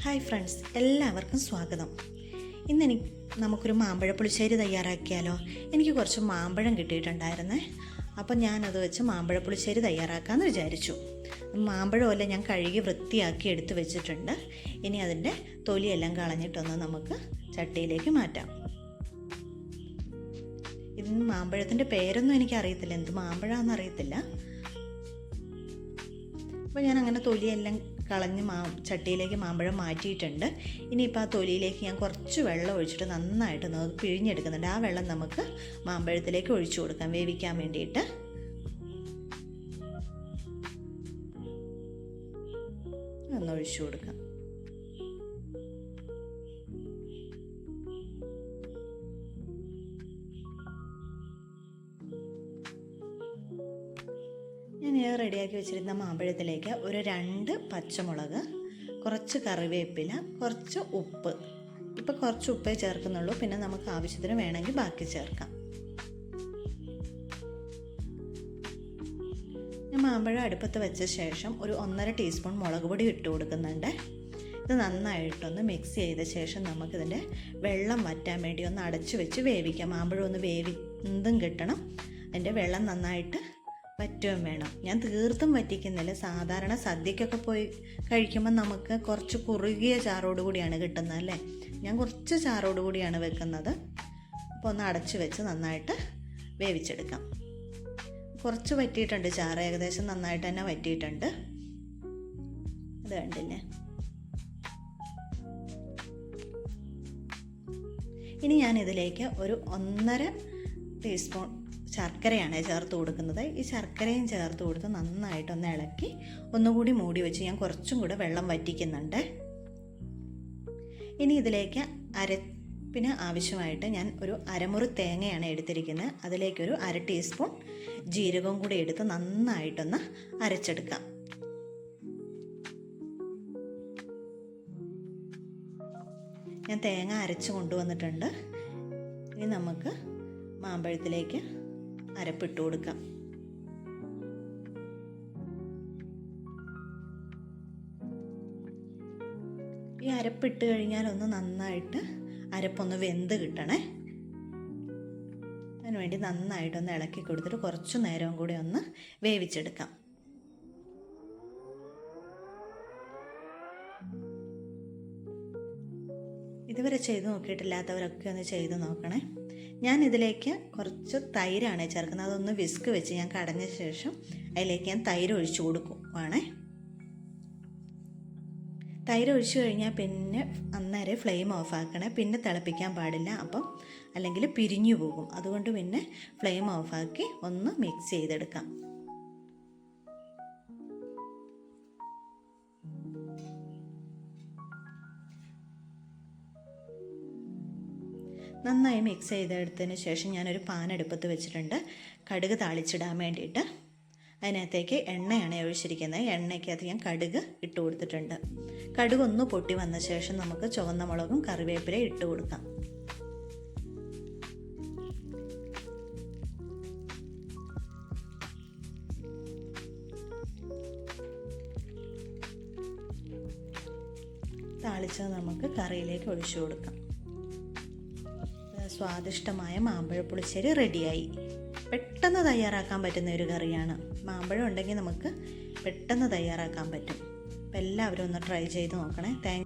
Hi friends, എല്ലാവർക്കും സ്വാഗതം. ഇന്ന് നമുക്കൊരു മാമ്പഴ പുളിശ്ശേരി തയ്യാറാക്കിയാലോ. എനിക്ക് കുറച്ച് മാമ്പഴം കിട്ടിയിട്ടുണ്ടായിരുന്നേ. അപ്പം ഞാനത് വെച്ച് മാമ്പഴ പുളിശ്ശേരി തയ്യാറാക്കാമെന്ന് വിചാരിച്ചു. മാമ്പഴമെല്ലാം ഞാൻ കഴുകി വൃത്തിയാക്കി എടുത്ത് വെച്ചിട്ടുണ്ട്. ഇനി അതിൻ്റെ തൊലിയെല്ലാം കളഞ്ഞിട്ടൊന്ന് നമുക്ക് ചട്ടിയിലേക്ക് മാറ്റാം. ഇതിന് മാമ്പഴത്തിൻ്റെ പേരൊന്നും എനിക്കറിയത്തില്ല, എന്ത് മാമ്പഴമാണെന്ന് അറിയത്തില്ല. അപ്പോൾ ഞാൻ അങ്ങനെ തൊലിയെല്ലാം കളഞ്ഞ് ചട്ടിയിലേക്ക് മാമ്പഴം മാറ്റിയിട്ടുണ്ട്. ഇനിയിപ്പോൾ ആ തൊലിയിലേക്ക് ഞാൻ കുറച്ച് വെള്ളം ഒഴിച്ചിട്ട് നന്നായിട്ട് നമുക്ക് പിഴിഞ്ഞെടുക്കുന്നുണ്ട്. ആ വെള്ളം നമുക്ക് മാമ്പഴത്തിലേക്ക് ഒഴിച്ചു കൊടുക്കാം വേവിക്കാൻ വേണ്ടിയിട്ട്. ഒന്ന് ഒഴിച്ചു കൊടുക്കാം. ഞാൻ റെഡിയാക്കി വെച്ചിരുന്ന മാമ്പഴത്തിലേക്ക് ഒരു 2 പച്ചമുളക്, കുറച്ച് കറിവേപ്പില, കുറച്ച് ഉപ്പ്. ഇപ്പോൾ കുറച്ച് ഉപ്പേ ചേർക്കുന്നുള്ളൂ, പിന്നെ നമുക്ക് ആവശ്യത്തിന് വേണമെങ്കിൽ ബാക്കി ചേർക്കാം. ഞാൻ മാമ്പഴം അടുപ്പത്ത് വെച്ച ശേഷം ഒരു 1.5 ടീസ്പൂൺ മുളക് പൊടി ഇട്ട് കൊടുക്കുന്നുണ്ട്. ഇത് നന്നായിട്ടൊന്ന് മിക്സ് ചെയ്ത ശേഷം നമുക്കിതിൻ്റെ വെള്ളം വറ്റാൻ വേണ്ടി ഒന്ന് അടച്ചു വെച്ച് വേവിക്കാം. മാമ്പഴം ഒന്ന് വെന്തും കിട്ടണം, അതിൻ്റെ വെള്ളം നന്നായിട്ട് വറ്റുകയും വേണം. ഞാൻ തീർത്തും വറ്റിക്കുന്നില്ല. സാധാരണ സദ്യക്കൊക്കെ പോയി കഴിക്കുമ്പോൾ നമുക്ക് കുറച്ച് കുറുകിയ ചാറോടുകൂടിയാണ് കിട്ടുന്നത് അല്ലേ. ഞാൻ കുറച്ച് ചാറോടുകൂടിയാണ് വെക്കുന്നത്. അപ്പോൾ ഒന്ന് അടച്ചു വെച്ച് നന്നായിട്ട് വേവിച്ചെടുക്കാം. കുറച്ച് വറ്റിയിട്ടുണ്ട് ചാറ്, ഏകദേശം നന്നായിട്ട് തന്നെ വറ്റിയിട്ടുണ്ട്. അത് കണ്ടില്ലേ. ഇനി ഞാനിതിലേക്ക് ഒരു 1.5 ടീസ്പൂൺ ശർക്കരയാണ് ചേർത്ത് കൊടുക്കുന്നത്. ഈ ശർക്കരയും ചേർത്ത് കൊടുത്ത് നന്നായിട്ടൊന്ന് ഇളക്കി ഒന്നുകൂടി മൂടി വെച്ച് ഞാൻ കുറച്ചും കൂടെ വെള്ളം വറ്റിക്കുന്നുണ്ട്. ഇനി ഇതിലേക്ക് അരപ്പിന് ആവശ്യമായിട്ട് ഞാൻ ഒരു അരമുറി തേങ്ങയാണ് എടുത്തിരിക്കുന്നത്. അതിലേക്കൊരു 1/2 ടീസ്പൂൺ ജീരകവും കൂടി എടുത്ത് നന്നായിട്ടൊന്ന് അരച്ചെടുക്കാം. ഞാൻ തേങ്ങ അരച്ച് കൊണ്ടുവന്നിട്ടുണ്ട്. ഇനി നമുക്ക് മാമ്പഴത്തിലേക്ക് അരപ്പിട്ട് കൊടുക്കാം. ഈ അരപ്പിട്ട് കഴിഞ്ഞാൽ ഒന്ന് നന്നായിട്ട് അരപ്പൊന്ന് വെന്ത് കിട്ടണേ. അതിനുവേണ്ടി നന്നായിട്ടൊന്ന് ഇളക്കി കൊടുത്തിട്ട് കുറച്ച് നേരവും കൂടി ഒന്ന് വേവിച്ചെടുക്കാം. ഇതുവരെ ചെയ്ത് നോക്കിയിട്ടില്ലാത്തവരൊക്കെ ഒന്ന് ചെയ്ത് നോക്കണേ. ഞാൻ ഇതിലേക്ക് കുറച്ച് തൈരാണ് ചേർക്കുന്നത്. അതൊന്ന് വിസ്ക് വെച്ച് ഞാൻ കടഞ്ഞ ശേഷം അതിലേക്ക് ഞാൻ തൈര് ഒഴിച്ചു കൊടുക്കുവാണേ. തൈര് ഒഴിച്ചു കഴിഞ്ഞാൽ പിന്നെ അന്നേരം ഫ്ലെയിം ഓഫ് ആക്കണേ. പിന്നെ തിളപ്പിക്കാൻ പാടില്ല, അപ്പം അല്ലെങ്കിൽ പിരിഞ്ഞു പോകും. അതുകൊണ്ട് പിന്നെ ഫ്ലെയിം ഓഫാക്കി ഒന്ന് മിക്സ് ചെയ്തെടുക്കാം. നന്നായി മിക്സ് ചെയ്തെടുത്തതിന് ശേഷം ഞാനൊരു പാൻ അടുപ്പത്ത് വെച്ചിട്ടുണ്ട്. കടുക് താളിച്ചിടാൻ വേണ്ടിയിട്ട് അതിനകത്തേക്ക് എണ്ണയാണ് ഒഴിച്ചിരിക്കുന്നത്. എണ്ണയ്ക്കകത്ത് ഞാൻ കടുക് ഇട്ട് കൊടുത്തിട്ടുണ്ട്. കടുക് ഒന്ന് പൊട്ടി വന്ന ശേഷം നമുക്ക് ചുവന്ന മുളകും കറിവേപ്പിലയും ഇട്ട് കൊടുക്കാം. താളിച്ചത് നമുക്ക് കറിയിലേക്ക് ഒഴിച്ചു കൊടുക്കാം. സ്വാദിഷ്ടമായ മാമ്പഴ പുളിശ്ശേരി റെഡിയായി. പെട്ടെന്ന് തയ്യാറാക്കാൻ പറ്റുന്ന ഒരു കറിയാണ്. മാമ്പഴം ഉണ്ടെങ്കിൽ നമുക്ക് പെട്ടെന്ന് തയ്യാറാക്കാൻ പറ്റും. അപ്പോൾ എല്ലാവരും ഒന്ന് ട്രൈ ചെയ്ത് നോക്കണേ.